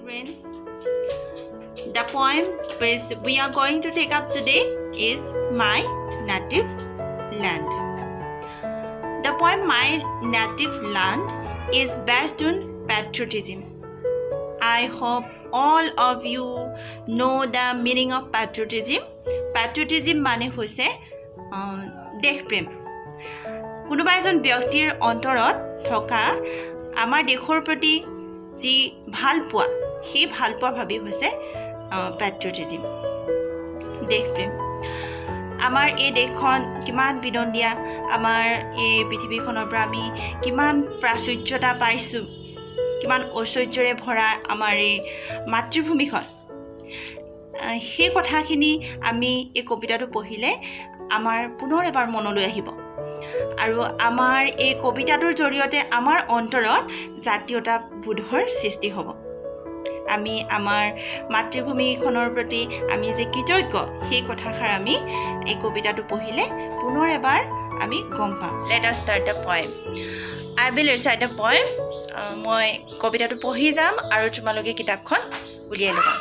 children. The poem which we are going to take up today is My Native Land. The poem My Native Land is based on patriotism. I hope all of you know the meaning of patriotism. Patriotism মানে হৈছে দেশ প্ৰেম। কোনোবা এজন ব্যক্তিৰ অন্তৰত থকা আমাৰ দেশৰ প্ৰতি যি ভাল পোৱা সেই ভাল পোৱা ভাবি হৈছে patriotism দেশ প্ৰেম। আমাৰ এই দেশখন কিমান বিনন্দীয়া, আমাৰ এই পৃথিৱীখনৰ পৰা আমি কিমান প্ৰাচুৰ্যতা পাইছোঁ, কিমান ঐশ্বৰ্যৰে ভৰা আমাৰ এই মাতৃভূমিখন। সেই কথাখিনি আমি এই কবিতাটো পঢ়িলে আমাৰ পুনৰ এবাৰ মনলৈ আহিব আৰু আমাৰ এই কবিতাটোৰ জৰিয়তে আমাৰ অন্তৰত জাতীয়তাবোধৰ সৃষ্টি হ'ব। আমি আমাৰ মাতৃভূমিখনৰ প্ৰতি আমি যে কৃতজ্ঞ সেই কথাষাৰ আমি এই কবিতাটো পঢ়িলে পুনৰ এবাৰ আমি গম পাম। Let us start the poem. I will recite the poem. মই কবিতাটো পঢ়ি যাম আৰু তোমালোকে কিতাপখন উলিয়াই ল'বা।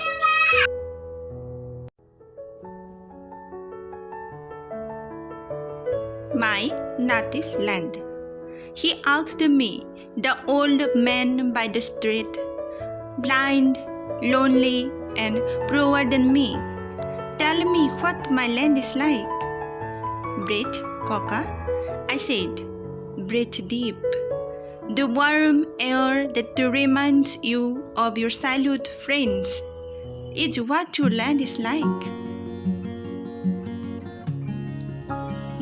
My native land. He asked me, the old man by the street, blind, lonely, and poorer than me. Tell me what my land is like. Breathe, Coca, I said. Breathe deep. The warm air that reminds you of your childhood friends is what your land is like.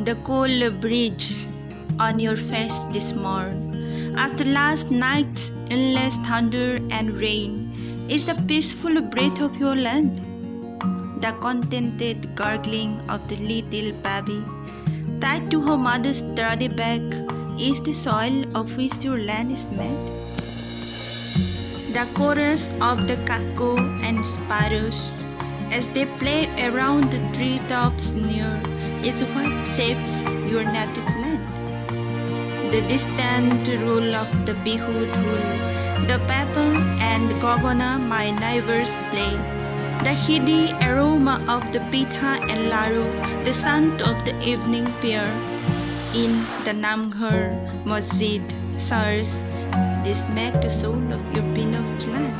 The cold breeze on your face this morn, after last night's endless thunder and rain, is the peaceful breath of your land. The contented gurgling of the little baby, tied to her mother's sturdy back, is the soil of which your land is made. The chorus of the cuckoo and sparrows, as they play around the treetops near, is what shapes your native land. The distant roll of the behood wool, the pepper and gogona my neighbors play, the heady aroma of the pitha and laru, the scent of the evening pear, in the Namghar Masjid church, this make the soul of your beloved land.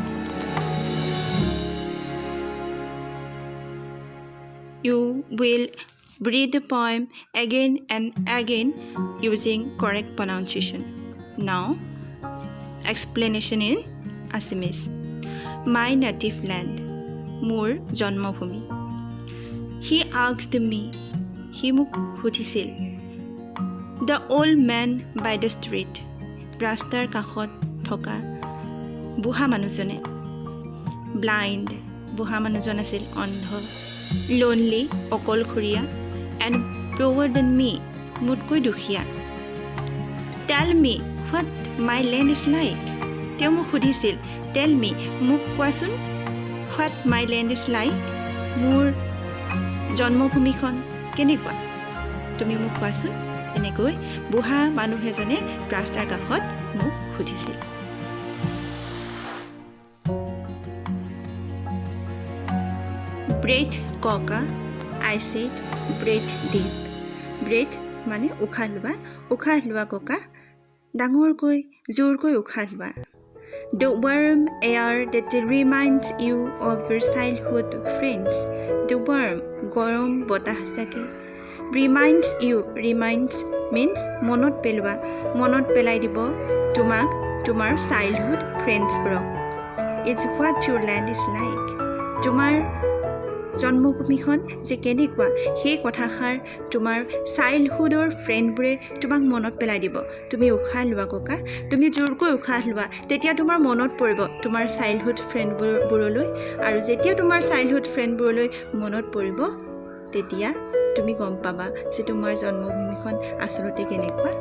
You will read the poem again and again using correct pronunciation. Now, explanation in Assamese. My native land, মোৰ জন্মভূমি. He asked me, he মোক সুধিছিল. The old man by the street, ৰাস্তাৰ কাষত থকা বুঢ়া মানুহজনে. Blind, বুঢ়া মানুহজন আছিল অন্ধ. Lonely, অকলশৰীয়া, and poorer than me, মোতকৈ দুখীয়া. Tell me what my land is like. তেওঁ মোক সুধিছিল, tell me, মোক কোৱাচোন, what my land is like. মোৰ জন্মভূমিখন কেনেকুৱা তুমি মোক কোৱাচোন। এনেকৈ বুঢ়া মানুহ এজনে ৰাস্তাৰ কাষত মোক সুধিছিল। Breathe, Coca, I said. Breathe deep. Breathe মানে উশাহ লোৱা ককা, ডাঙৰকৈ জোৰকৈ উশাহ লোৱা। The warm air that reminds you of your childhood friends. The warm, গৰম বতাহ থাকে। Reminds you, reminds means মনত পেলোৱা, মনত পেলাই দিব তোমাক তোমাৰ childhood ফ্ৰেণ্ডছবোৰক। It's what your land is like. তোমাৰ জন্মভূমিখন যে কেনেকুৱা সেই কথাষাৰ তোমাৰ চাইল্ডহুডৰ ফ্ৰেণ্ডবোৰে তোমাক মনত পেলাই দিব। তুমি উশাহ লোৱা ককা, তুমি জোৰকৈ উশাহ লোৱা, তেতিয়া তোমাৰ মনত পৰিব তোমাৰ চাইল্ডহুড ফ্ৰেণ্ডবোৰলৈ, আৰু যেতিয়া তোমাৰ চাইল্ডহুড ফ্ৰেণ্ডবোৰলৈ মনত পৰিব তেতিয়া তুমি গম পাবা যে তোমাৰ জন্মভূমিখন আচলতে কেনেকুৱা।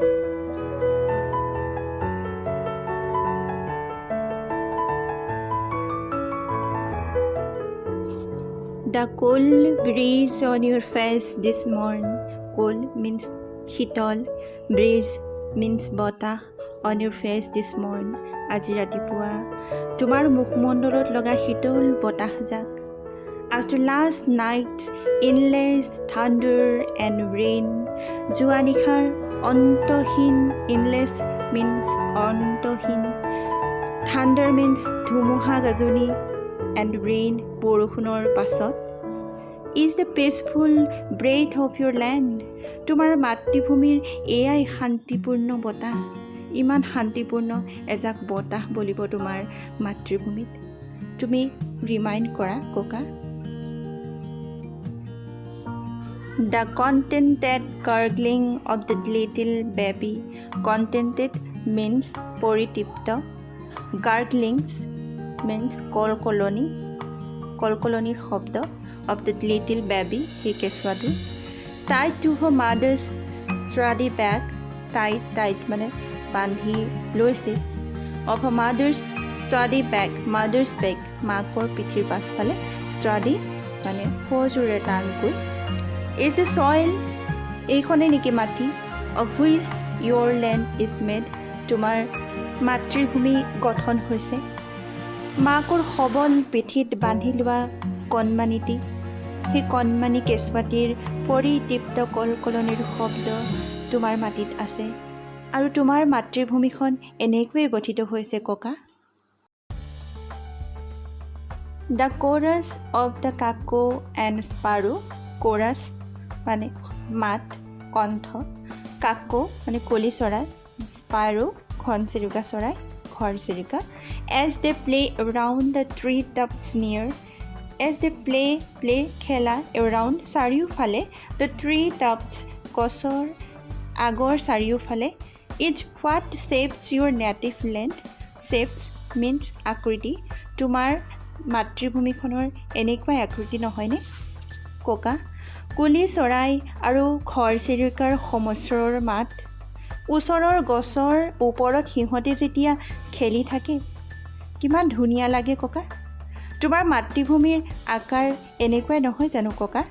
The cold breeze on your face this morn. Cold means শীতল, breeze means বতাহ on your face this morn. আজি ৰাতিপুৱা তোমাৰ মুখমণ্ডলত লগা শীতল বতাহজাক after last night's endless thunder and rain যোৱা নিশাৰ অন্তহীন endless means অন্তহীন thunder means ধুমুহা গাজনি and rain বৰষুণৰ পাছত is the peaceful breath of your land তোমাৰ মাতৃভূমিৰ এয়াই শান্তিপূৰ্ণ বতাহ ইমান শান্তিপূৰ্ণ এজাক বতাহ বলিব তোমাৰ মাতৃভূমিত তুমি ৰিমাইণ্ড কৰা Coca The contented gurgling of the little baby contented means পরিতৃপ্ত garglings means কলকলনিৰ শব্দ of the little baby সেই কেঁচুৱাটো tied to her mother's sturdy back tight মানে বান্ধি লৈছে of her mother's sturdy back mother's back মাকৰ পিঠিৰ পাছফালে sturdy মানে সজোৰে টানকৈ is the soil এইখনে নেকি মাটি of which your land is made তোমাৰ মাতৃভূমি গঠন হৈছে মাকৰ সবল পিঠিত বান্ধি লোৱা কণমানিটি সেই কণমানি কেঁচুৱাটিৰ পৰিতৃপ্ত কলকলনিৰ শব্দ তোমাৰ মাটিত আছে আৰু তোমাৰ মাতৃভূমিখন এনেকৈয়ে গঠিত হৈছে ককা The chorus of the cuckoo and sparrow chorus মানে মাত কণ্ঠ কাকো মানে কলি চৰাই sparrow ঘনচিৰিকা চৰাই ঘৰচিৰিকা as they play around the tree tops near as they play খেলা around চাৰিওফালে the tree tops গছৰ আগৰ চাৰিওফালে is what shapes your native land shapes means আকৃতি তোমাৰ মাতৃভূমিখনৰ এনেকুৱা আকৃতি নহয়নে কোকা কুলি চৰাই আৰু ঘৰচিৰিকাৰ সমস্যৰৰ মাত ওচৰৰ গছৰ ওপৰত সিহঁতে যেতিয়া খেলি থাকে কিমান ধুনীয়া লাগে ককা তোমাৰ মাতৃভূমিৰ আকাৰ এনেকুৱাই নহয় জানো ককা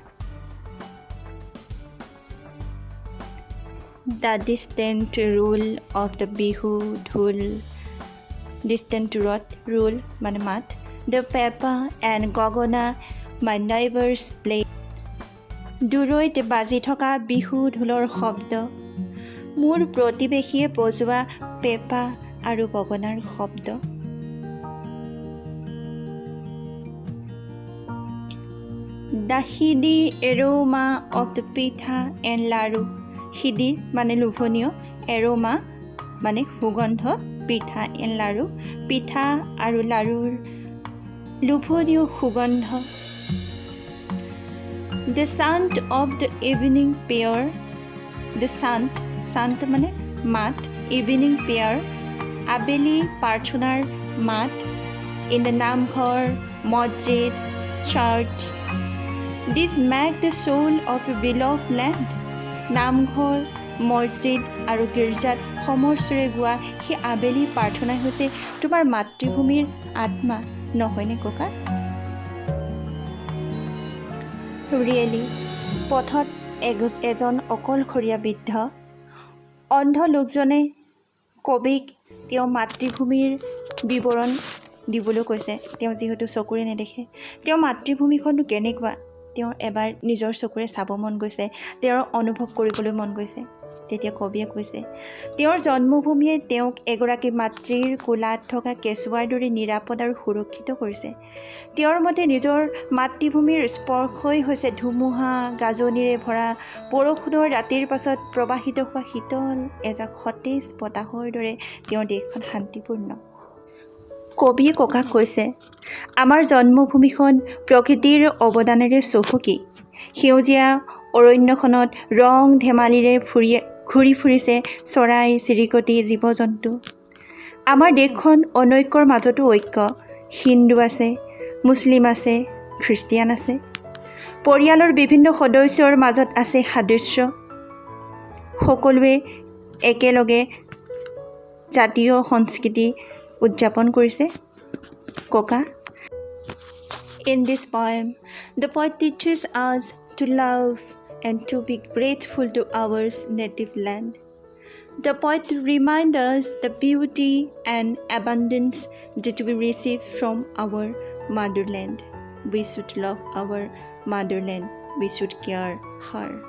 The distant rule of the bihu dhul distant rule মানে মাত The peppa and gogona my neighbors play দূৰৈত বাজি থকা বিহু ঢোলৰ শব্দ মোৰ প্ৰতিবেশীয়ে বজোৱা পেপা আৰু গগনাৰ শব্দ The hidi aroma of the pitha and laru hidi মানে লোভনীয় aroma মানে সুগন্ধ পিঠা and লাৰু পিঠা আৰু লাৰুৰ লোভনীয় সুগন্ধ The sound of the evening prayer the sound মানে মাত evening prayer আবেলি প্ৰাৰ্থনাৰ মাত in the নামঘৰ মছজিদ church this make the soul of your beloved land নামঘৰ মছজিদ আৰু গীৰ্জাত সমৰস্বৰে গোৱা সেই আবেলি প্ৰাৰ্থনা হৈছে তোমাৰ মাতৃভূমিৰ আত্মা নহয়নে ককা ৰিয়েলি পথত এজন অকলশৰীয়া বৃদ্ধ অন্ধ লোকজনে কবিক তেওঁ মাতৃভূমিৰ বিৱৰণ দিবলৈ কৈছে তেওঁ যিহেতু চকুৰে নেদেখে তেওঁ মাতৃভূমিখনটো কেনেকুৱা তেওঁ এবাৰ নিজৰ চকুৰে চাব মন গৈছে তেওঁৰ অনুভৱ কৰিবলৈ মন গৈছে তেতিয়া কবিয়ে কৈছে তেওঁৰ জন্মভূমিয়ে তেওঁক এগৰাকী মাতৃৰ কোলাত থকা কেঁচুৱাৰ দৰে নিৰাপদ আৰু সুৰক্ষিত কৰিছে তেওঁৰ মতে নিজৰ মাতৃভূমিৰ স্পৰ্শই হৈছে ধুমুহা গাজনিৰে ভৰা বৰষুণৰ ৰাতিৰ পাছত প্ৰবাহিত হোৱা শীতল এজাক সতেজ বতাহৰ দৰে তেওঁৰ দেশখন শান্তিপূৰ্ণ কবিয়ে ককাক কৈছে আমাৰ জন্মভূমিখন প্ৰকৃতিৰ অৱদানেৰে চহকী সেউজীয়া অৰণ্যখনত ৰং ধেমালিৰে ঘূৰি ফুৰিছে চৰাই চিৰিকটি জীৱ জন্তু আমাৰ দেশখন অনৈক্যৰ মাজতো ঐক্য হিন্দু আছে মুছলিম আছে খ্ৰীষ্টিয়ান আছে পৰিয়ালৰ বিভিন্ন সদস্যৰ মাজত আছে সাদৃশ্য সকলোৱে একেলগে জাতীয় সংস্কৃতি উদযাপন কৰিছে ককা In this poem, the poet teaches us to love and to be grateful to our native land. The poet reminds us the beauty and abundance that we receive from our motherland. We should love our motherland. We should care her.